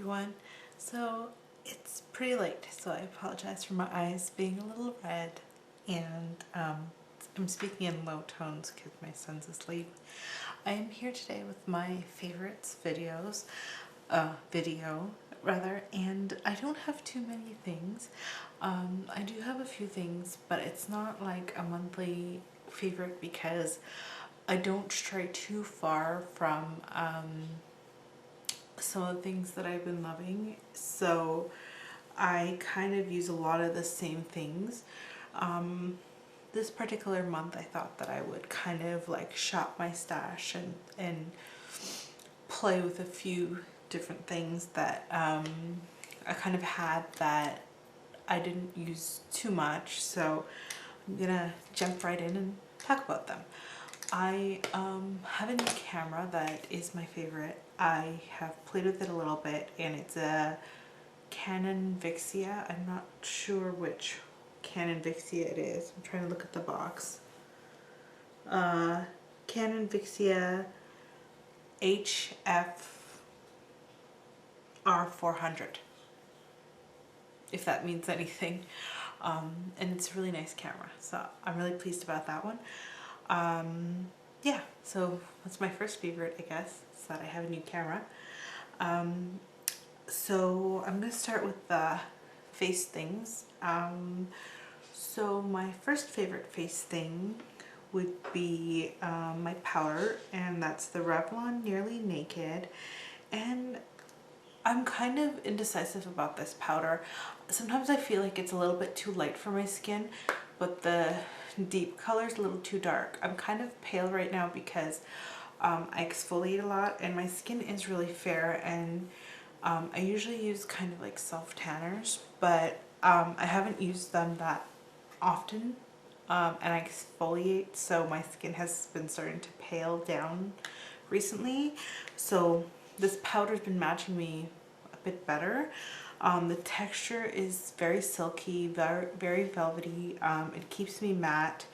everyone. So it's pretty late, so I apologize for my eyes being a little red, and I'm speaking in low tones because my son's asleep. I am here today with my favorites video rather, and I don't have too many things. I do have a few things, but it's not like a monthly favorite because I don't stray too far from some of the things that I've been loving, so I kind of use a lot of the same things. This particular month I thought that I would kind of like shop my stash and play with a few different things that I kind of had that I didn't use too much, so I'm gonna jump right in and talk about them. I have a new camera that is my favorite. I have played with it a little bit, and it's a Canon Vixia. I'm not sure which Canon Vixia it is. I'm trying to look at the box. Canon Vixia HF R400, if that means anything. And it's a really nice camera, so I'm really pleased about that one. Yeah, so that's my first favorite, I guess, is that I have a new camera. So I'm going to start with the face things. So my first favorite face thing would be my powder, and that's the Revlon Nearly Naked. And I'm kind of indecisive about this powder. Sometimes I feel like it's a little bit too light for my skin, but the deep color is a little too dark. I'm kind of pale right now because I exfoliate a lot and my skin is really fair, and I usually use kind of like self tanners, but I haven't used them that often, and I exfoliate, so my skin has been starting to pale down recently, so this powder's been matching me a bit better. The texture is very silky, very velvety. It keeps me matte.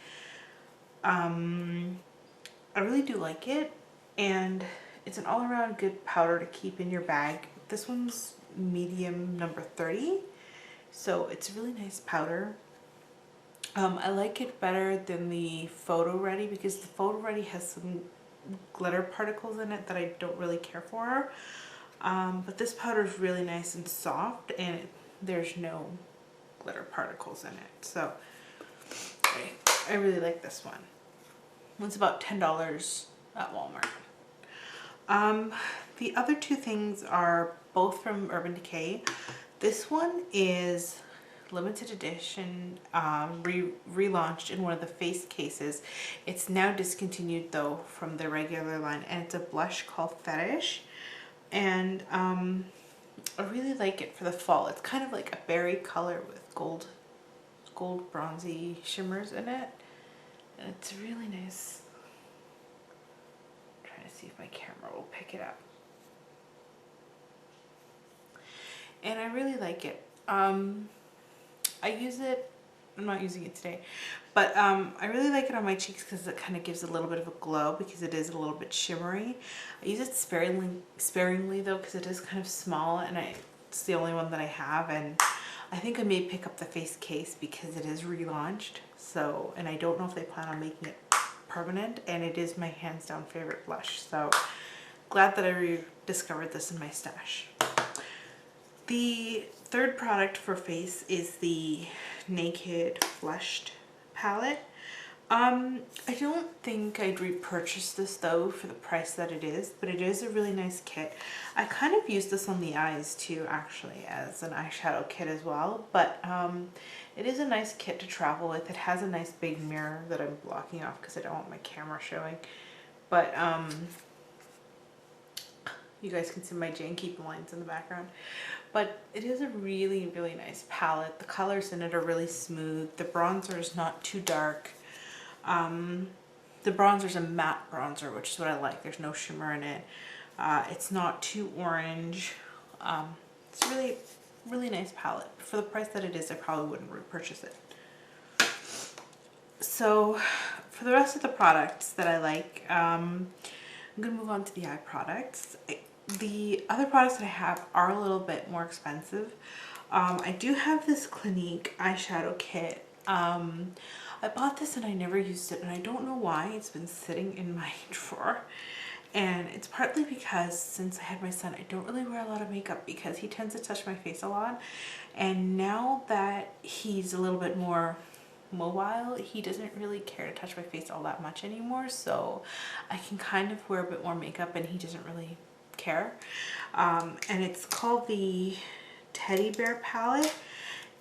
I really do like it, and it's an all-around good powder to keep in your bag. This one's medium number 30, so it's a really nice powder. I like it better than the Photo Ready because the Photo Ready has some glitter particles in it that I don't really care for. But this powder is really nice and soft, and there's no glitter particles in it, so I really like this one. It's about $10 at Walmart. The other two things are both from Urban Decay. This one is limited edition, relaunched in one of the face cases. It's now discontinued though from the regular line, and it's a blush called Fetish. And I really like it for the fall. It's kind of like a berry color with gold bronzy shimmers in it, and it's really nice. I'm trying to see if my camera will pick it up. And I really like it. I use it, I'm not using it today, but I really like it on my cheeks because it kind of gives a little bit of a glow because it is a little bit shimmery. I use it sparingly though, because it is kind of small, and it's the only one that I have, and I think I may pick up the face case because it is relaunched. So, and I don't know if they plan on making it permanent, and it is my hands down favorite blush. So glad that I rediscovered this in my stash. The third product for face is the Naked Flushed palette. I don't think I'd repurchase this though for the price that it is, but it is a really nice kit. I kind of use this on the eyes too, actually, as an eyeshadow kit as well, but it is a nice kit to travel with. It has a nice big mirror that I'm blocking off because I don't want my camera showing, but you guys can see my janky blinds in the background. But it is a really, really nice palette. The colors in it are really smooth. The bronzer is not too dark. The bronzer is a matte bronzer, which is what I like. There's no shimmer in it. It's not too orange. It's a really, really nice palette. For the price that it is, I probably wouldn't repurchase it. So for the rest of the products that I like, I'm going to move on to the eye products. The other products that I have are a little bit more expensive. I do have this Clinique eyeshadow kit. I bought this and I never used it, and I don't know why. It's been sitting in my drawer. And it's partly because since I had my son, I don't really wear a lot of makeup because he tends to touch my face a lot. And now that he's a little bit more mobile, he doesn't really care to touch my face all that much anymore. So I can kind of wear a bit more makeup and he doesn't really care. And it's called the Teddy Bear palette.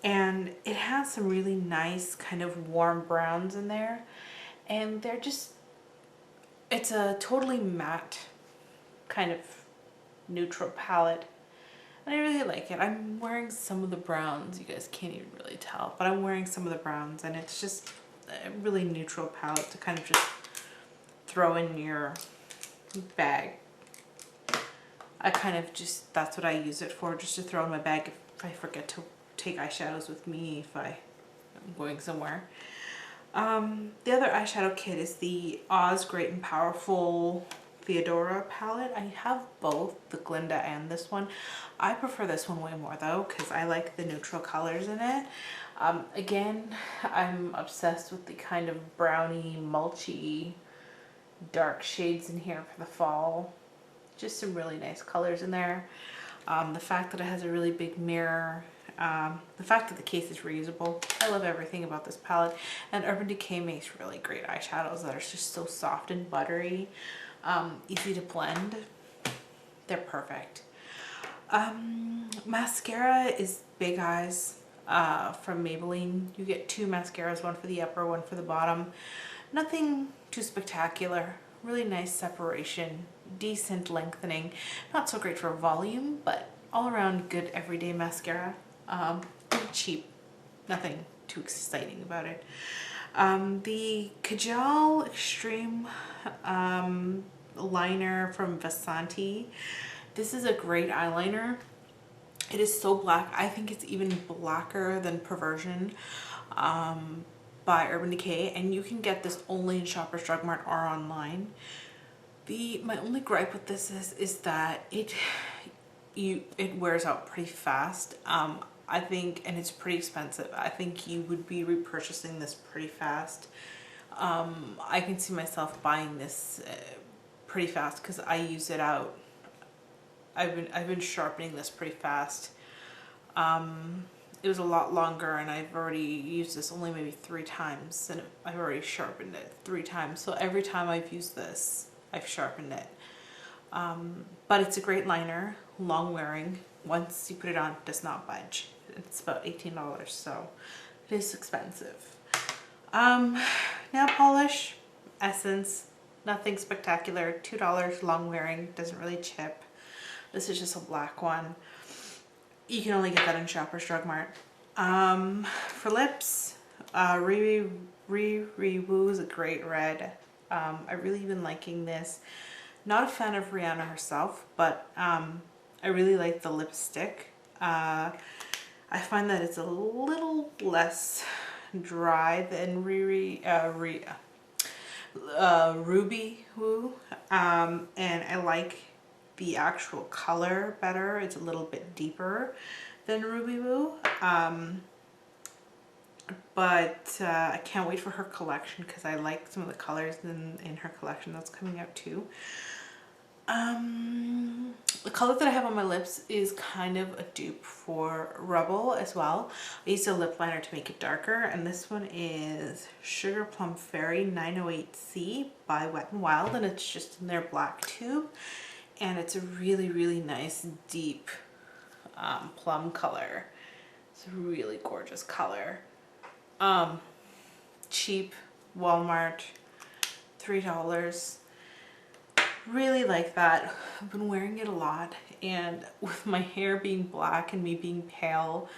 And it has some really nice kind of warm browns in there. And they're just, it's a totally matte kind of neutral palette. And I really like it. I'm wearing some of the browns. You guys can't even really tell, but I'm wearing some of the browns, and it's just a really neutral palette to kind of just throw in your bag. I kind of just, that's what I use it for, just to throw in my bag if I forget to take eyeshadows with me if I'm going somewhere. The other eyeshadow kit is the Oz Great and Powerful Theodora palette. I have both, the Glinda and this one. I prefer this one way more though, because I like the neutral colors in it. Again, I'm obsessed with the kind of browny, mulchy, dark shades in here for the fall. Just some really nice colors in there. The fact that it has a really big mirror. The fact that the case is reusable. I love everything about this palette. And Urban Decay makes really great eyeshadows that are just so soft and buttery. Easy to blend. They're perfect. Mascara is Big Eyes from Maybelline. You get 2 mascaras, one for the upper, one for the bottom. Nothing too spectacular. Really nice separation. Decent lengthening. Not so great for volume, but all around good everyday mascara. Pretty cheap. Nothing too exciting about it. The Kajal Extreme liner from Vasanti. This is a great eyeliner. It is so black. I think it's even blacker than Perversion by Urban Decay, and you can get this only in Shoppers Drug Mart or online. My only gripe with this is that it wears out pretty fast. I think, and it's pretty expensive. I think you would be repurchasing this pretty fast. I can see myself buying this pretty fast because I use it out. I've been sharpening this pretty fast. It was a lot longer, and I've already used this only maybe 3 times, and I've already sharpened it 3 times. So every time I've used this, I've sharpened it. But it's a great liner, long wearing. Once you put it on, it does not budge. It's about $18, so it is expensive. Nail polish, Essence, nothing spectacular. $2, long wearing, doesn't really chip. This is just a black one. You can only get that in Shoppers Drug Mart. For lips, Riri Woo is a great red. I really been liking this. Not a fan of Rihanna herself, but I really like the lipstick. I find that it's a little less dry than Ruby Woo, and I like the actual color better. It's a little bit deeper than Ruby Woo, but I can't wait for her collection because I like some of the colors in her collection that's coming out too. The color that I have on my lips is kind of a dupe for Rubble as well. I used a lip liner to make it darker, and this one is Sugar Plum Fairy 908C by Wet n Wild, and it's just in their black tube, and it's a really, really nice deep plum color. It's a really gorgeous color. Cheap, Walmart, $3. Really like that. I've been wearing it a lot, and with my hair being black and me being pale,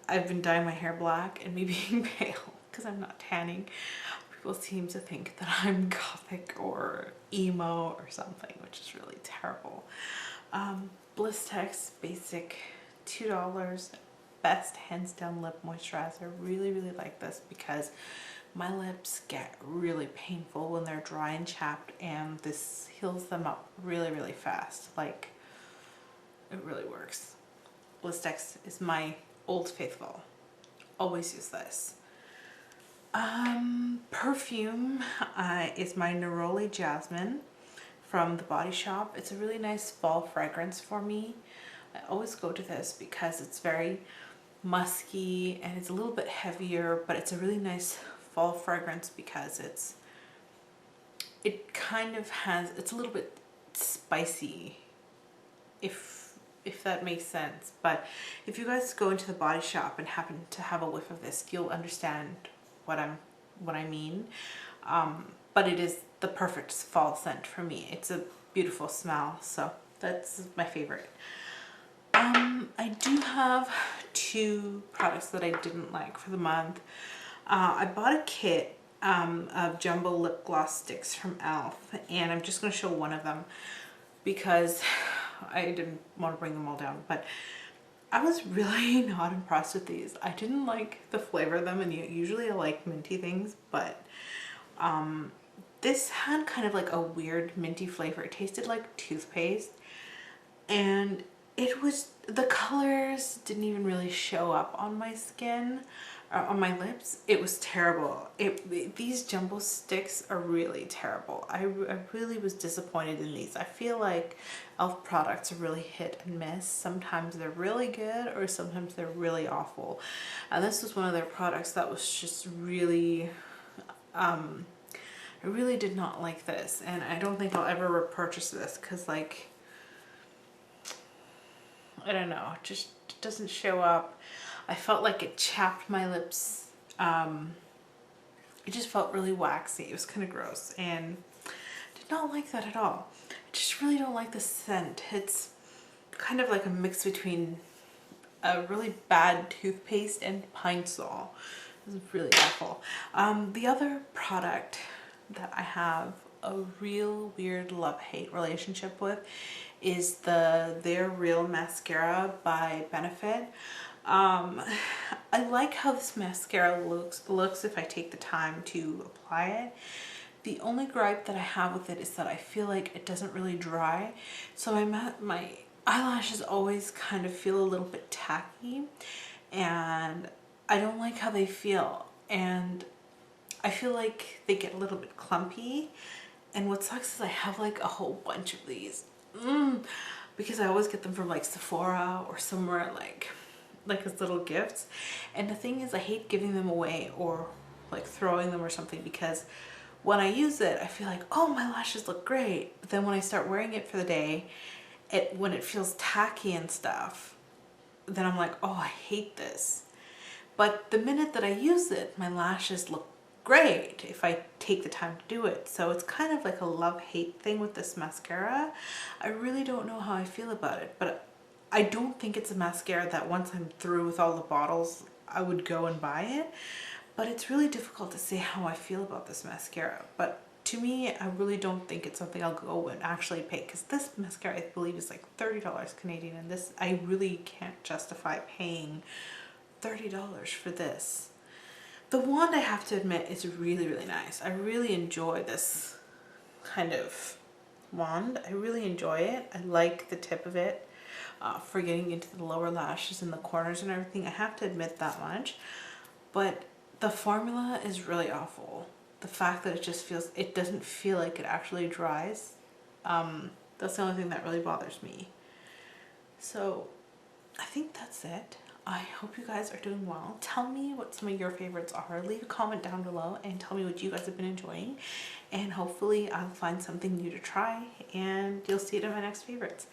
I've been dyeing my hair black, and me being pale because I'm not tanning, people seem to think that I'm gothic or emo or something, which is really terrible. Blistex Basic, $2. Best hands down lip moisturizer. Really, really like this because my lips get really painful when they're dry and chapped, and this heals them up really, really fast. Like It really works. Blistex is my old faithful. Always use this. Perfume is my Neroli Jasmine from the Body Shop. It's a really nice fall fragrance for me. I always go to this because it's very musky and it's a little bit heavier, but it's a really nice fall fragrance because it's a little bit spicy, if that makes sense. But if you guys go into the Body Shop and happen to have a whiff of this, you'll understand what I mean. But it is the perfect fall scent for me. It's a beautiful smell, so that's my favorite. I do have 2 products that I didn't like for the month. I bought a kit of jumbo lip gloss sticks from e.l.f. and I'm just going to show one of them because I didn't want to bring them all down, but I was really not impressed with these. I didn't like the flavor of them, and usually I like minty things, but this had kind of like a weird minty flavor. It tasted like toothpaste, and the colors didn't even really show up on my skin or on my lips. It was terrible. These jumbo sticks are really terrible. I really was disappointed in these. I feel like e.l.f. products are really hit and miss. Sometimes they're really good or sometimes they're really awful. And this was one of their products that was just really, I really did not like this. And I don't think I'll ever repurchase this because, like, I don't know, it just doesn't show up. I felt like it chapped my lips. It just felt really waxy. It was kind of gross and did not like that at all. I just really don't like the scent. It's kind of like a mix between a really bad toothpaste and Pine Sol. It was really awful. The other product that I have a real weird love-hate relationship with is the They're Real mascara by Benefit. I like how this mascara looks if I take the time to apply it. The only gripe that I have with it is that I feel like it doesn't really dry, so my eyelashes always kind of feel a little bit tacky, and I don't like how they feel, and I feel like they get a little bit clumpy. And what sucks is I have like a whole bunch of these because I always get them from like Sephora or somewhere like as little gifts. And the thing is, I hate giving them away or like throwing them or something, because when I use it I feel like, oh, my lashes look great, but then when I start wearing it for the day, when it feels tacky and stuff, then I'm like, oh, I hate this. But the minute that I use it, my lashes look great if I take the time to do it. So it's kind of like a love-hate thing with this mascara. I really don't know how I feel about it, but I don't think it's a mascara that once I'm through with all the bottles I would go and buy it. But it's really difficult to say how I feel about this mascara. But to me, I really don't think it's something I'll go and actually pay, because this mascara I believe is like $30 Canadian, and this, I really can't justify paying $30 for this. The wand, I have to admit, is really, really nice. I really enjoy this kind of wand. I really enjoy it. I like the tip of it for getting into the lower lashes and the corners and everything. I have to admit that much. But the formula is really awful. The fact that it doesn't feel like it actually dries. That's the only thing that really bothers me. So I think that's it. I hope you guys are doing well. Tell me what some of your favorites are. Leave a comment down below and tell me what you guys have been enjoying. And hopefully I'll find something new to try and you'll see it in my next favorites.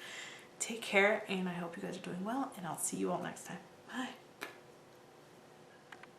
Take care, and I hope you guys are doing well, and I'll see you all next time. Bye.